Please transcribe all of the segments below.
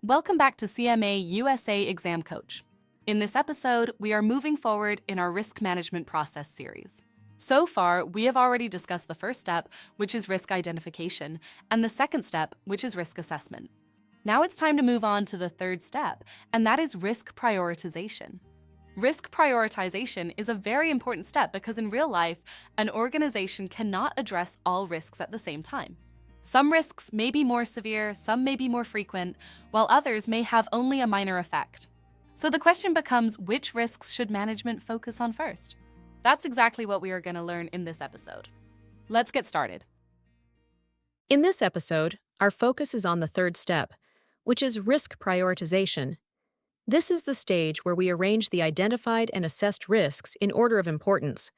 Welcome back to CMA USA Exam Coach. In this episode, we are moving forward in our risk management process series. So far, we have already discussed the first step, which is risk identification, and the second step, which is risk assessment. Now it's time to move on to the third step, and that is risk prioritization. Risk prioritization is a very important step because in real life, an organization cannot address all risks at the same time. Some risks may be more severe, some may be more frequent, while others may have only a minor effect. So the question becomes, which risks should management focus on first? That's exactly what we are going to learn in this episode. Let's get started. In this episode, our focus is on the third step, which is risk prioritization. This is the stage where we arrange the identified and assessed risks in order of importance,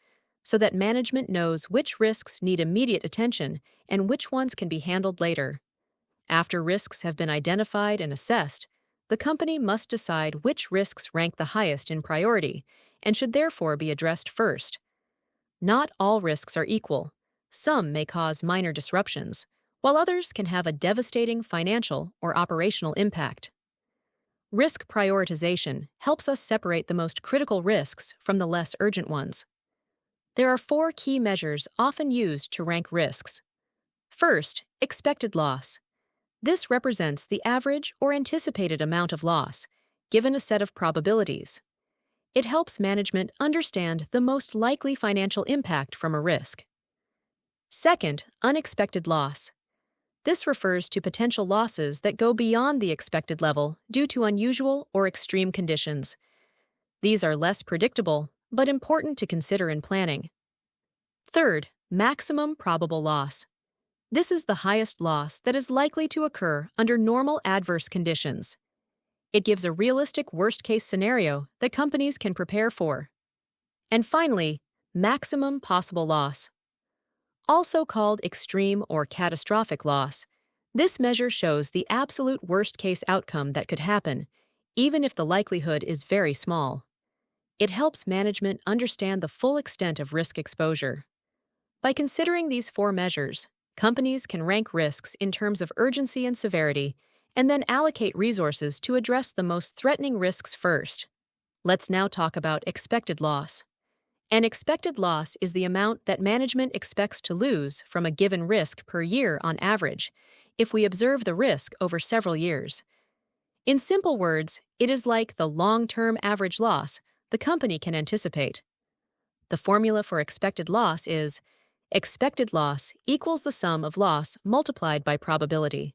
so that management knows which risks need immediate attention and which ones can be handled later. After risks have been identified and assessed, the company must decide which risks rank the highest in priority and should therefore be addressed first. Not all risks are equal. Some may cause minor disruptions, while others can have a devastating financial or operational impact. Risk prioritization helps us separate the most critical risks from the less urgent ones. There are 4 key measures often used to rank risks. First, expected loss. This represents the average or anticipated amount of loss, given a set of probabilities. It helps management understand the most likely financial impact from a risk. Second, unexpected loss. This refers to potential losses that go beyond the expected level due to unusual or extreme conditions. These are less predictable, but important to consider in planning. Third, maximum probable loss. This is the highest loss that is likely to occur under normal adverse conditions. It gives a realistic worst-case scenario that companies can prepare for. And finally, maximum possible loss. Also called extreme or catastrophic loss, this measure shows the absolute worst-case outcome that could happen, even if the likelihood is very small. It helps management understand the full extent of risk exposure. By considering these 4 measures, companies can rank risks in terms of urgency and severity, and then allocate resources to address the most threatening risks first. Let's now talk about expected loss. An expected loss is the amount that management expects to lose from a given risk per year on average, if we observe the risk over several years. In simple words, it is like the long-term average loss the company can anticipate. The formula for expected loss is expected loss equals the sum of loss multiplied by probability.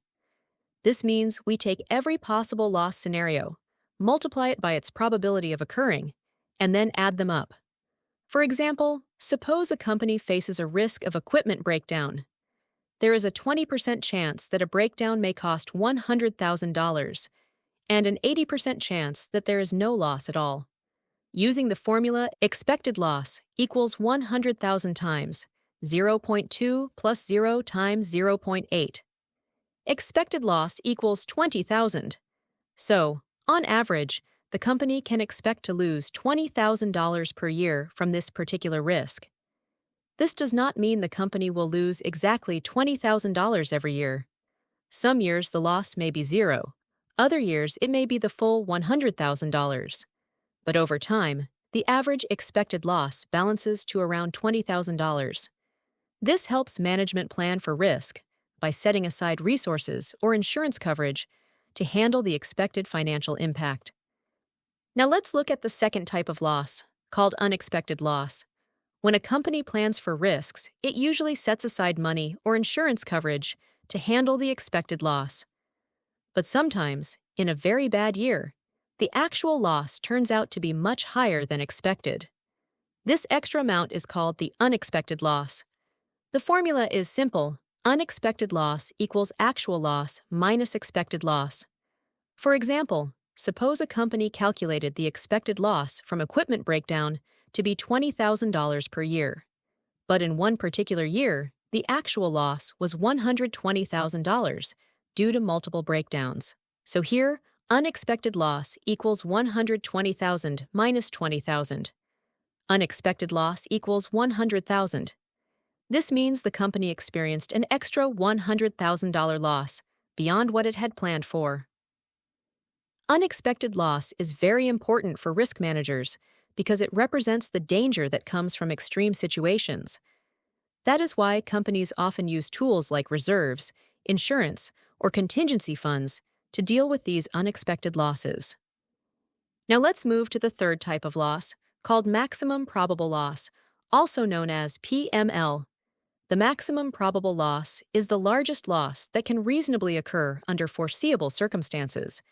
This means we take every possible loss scenario, multiply it by its probability of occurring, and then add them up. For example, suppose a company faces a risk of equipment breakdown. There is a 20% chance that a breakdown may cost $100,000, and an 80% chance that there is no loss at all. Using the formula, expected loss equals 100,000 times 0.2 plus 0 times 0.8. Expected loss equals 20,000. So, on average, the company can expect to lose $20,000 per year from this particular risk. This does not mean the company will lose exactly $20,000 every year. Some years the loss may be zero. Other years it may be the full $100,000. But over time, the average expected loss balances to around $20,000. This helps management plan for risk by setting aside resources or insurance coverage to handle the expected financial impact. Now let's look at the second type of loss, called unexpected loss. When a company plans for risks, it usually sets aside money or insurance coverage to handle the expected loss. But sometimes, in a very bad year, the actual loss turns out to be much higher than expected. This extra amount is called the unexpected loss. The formula is simple. Unexpected loss equals actual loss minus expected loss. For example, suppose a company calculated the expected loss from equipment breakdown to be $20,000 per year. But in one particular year, the actual loss was $120,000 due to multiple breakdowns. So here, unexpected loss equals 120,000 minus 20,000. Unexpected loss equals 100,000. This means the company experienced an extra $100,000 loss beyond what it had planned for. Unexpected loss is very important for risk managers because it represents the danger that comes from extreme situations. That is why companies often use tools like reserves, insurance, or contingency funds to deal with these unexpected losses. Now let's move to the third type of loss, called maximum probable loss, also known as PML. The maximum probable loss is the largest loss that can reasonably occur under foreseeable circumstances.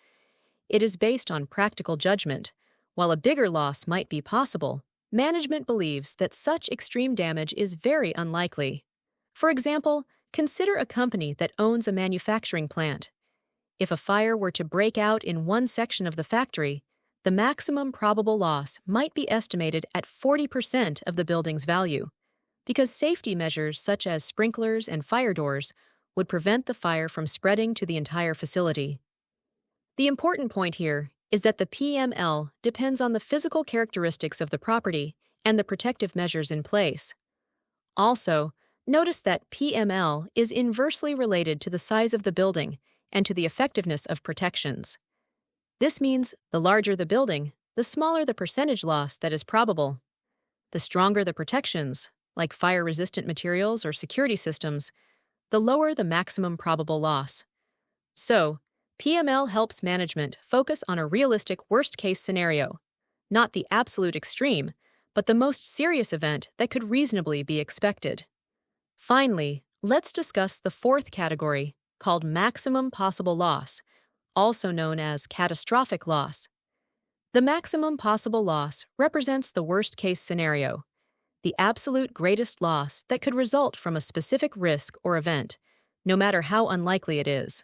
It is based on practical judgment. While a bigger loss might be possible, management believes that such extreme damage is very unlikely. For example, consider a company that owns a manufacturing plant. If a fire were to break out in one section of the factory, the maximum probable loss might be estimated at 40% of the building's value, because safety measures such as sprinklers and fire doors would prevent the fire from spreading to the entire facility. The important point here is that the PML depends on the physical characteristics of the property and the protective measures in place. Also, notice that PML is inversely related to the size of the building and to the effectiveness of protections. This means the larger the building, the smaller the percentage loss that is probable. The stronger the protections, like fire-resistant materials or security systems, the lower the maximum probable loss. So, PML helps management focus on a realistic worst-case scenario, not the absolute extreme, but the most serious event that could reasonably be expected. Finally, let's discuss the fourth category, called maximum possible loss, also known as catastrophic loss. The maximum possible loss represents the worst-case scenario, the absolute greatest loss that could result from a specific risk or event, no matter how unlikely it is.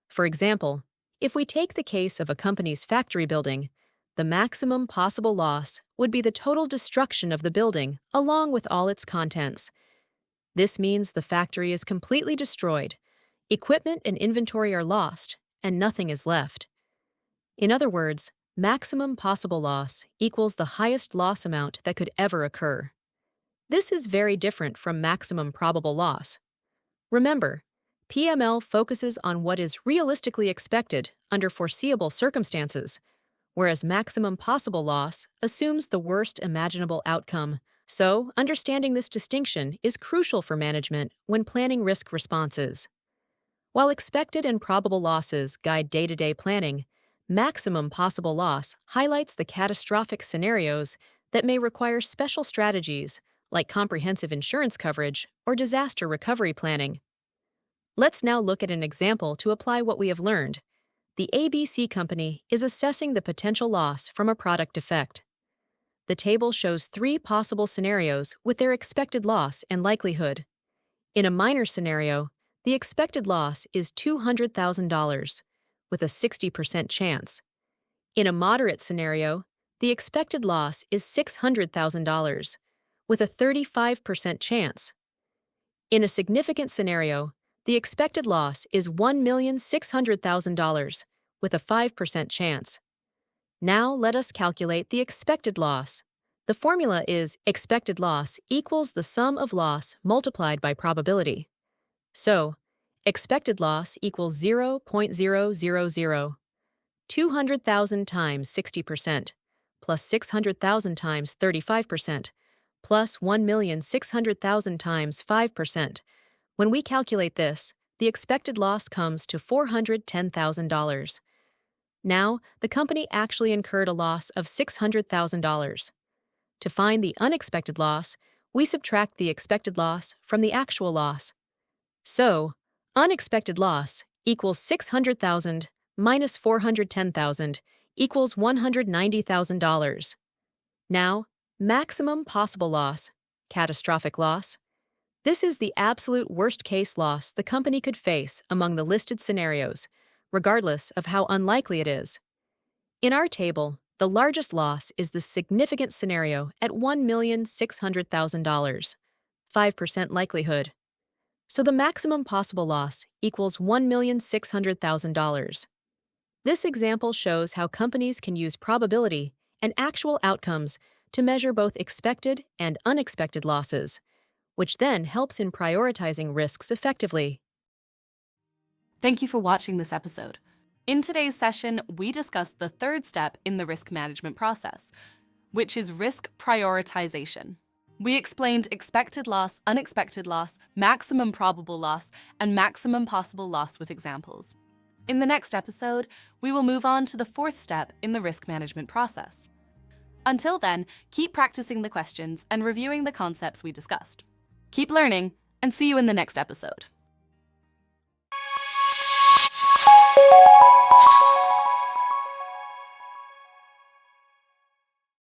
For example, if we take the case of a company's factory building, the maximum possible loss would be the total destruction of the building along with all its contents. This means the factory is completely destroyed, equipment and inventory are lost, and nothing is left. In other words, maximum possible loss equals the highest loss amount that could ever occur. This is very different from maximum probable loss. Remember, PML focuses on what is realistically expected under foreseeable circumstances, whereas maximum possible loss assumes the worst imaginable outcome. So, understanding this distinction is crucial for management when planning risk responses. While expected and probable losses guide day-to-day planning, maximum possible loss highlights the catastrophic scenarios that may require special strategies like comprehensive insurance coverage or disaster recovery planning. Let's now look at an example to apply what we have learned. The ABC company is assessing the potential loss from a product defect. The table shows 3 possible scenarios with their expected loss and likelihood. In a minor scenario, the expected loss is $200,000, with a 60% chance. In a moderate scenario, the expected loss is $600,000, with a 35% chance. In a significant scenario, the expected loss is $1,600,000, with a 5% chance. Now let us calculate the expected loss. The formula is expected loss equals the sum of loss multiplied by probability. So, expected loss equals 0.000, 200,000 times 60%, plus 600,000 times 35%, plus 1,600,000 times 5%. When we calculate this, the expected loss comes to $410,000. Now, the company actually incurred a loss of $600,000. To find the unexpected loss, we subtract the expected loss from the actual loss. So, unexpected loss equals $600,000 minus $410,000 equals $190,000. Now, maximum possible loss, catastrophic loss. This is the absolute worst-case loss the company could face among the listed scenarios, regardless of how unlikely it is. In our table, the largest loss is the significant scenario at $1,600,000, 5% likelihood. So the maximum possible loss equals $1,600,000. This example shows how companies can use probability and actual outcomes to measure both expected and unexpected losses, which then helps in prioritizing risks effectively. Thank you for watching this episode. In today's session, we discussed the third step in the risk management process, which is risk prioritization. We explained expected loss, unexpected loss, maximum probable loss, and maximum possible loss with examples. In the next episode, we will move on to the fourth step in the risk management process. Until then, keep practicing the questions and reviewing the concepts we discussed. Keep learning, and see you in the next episode.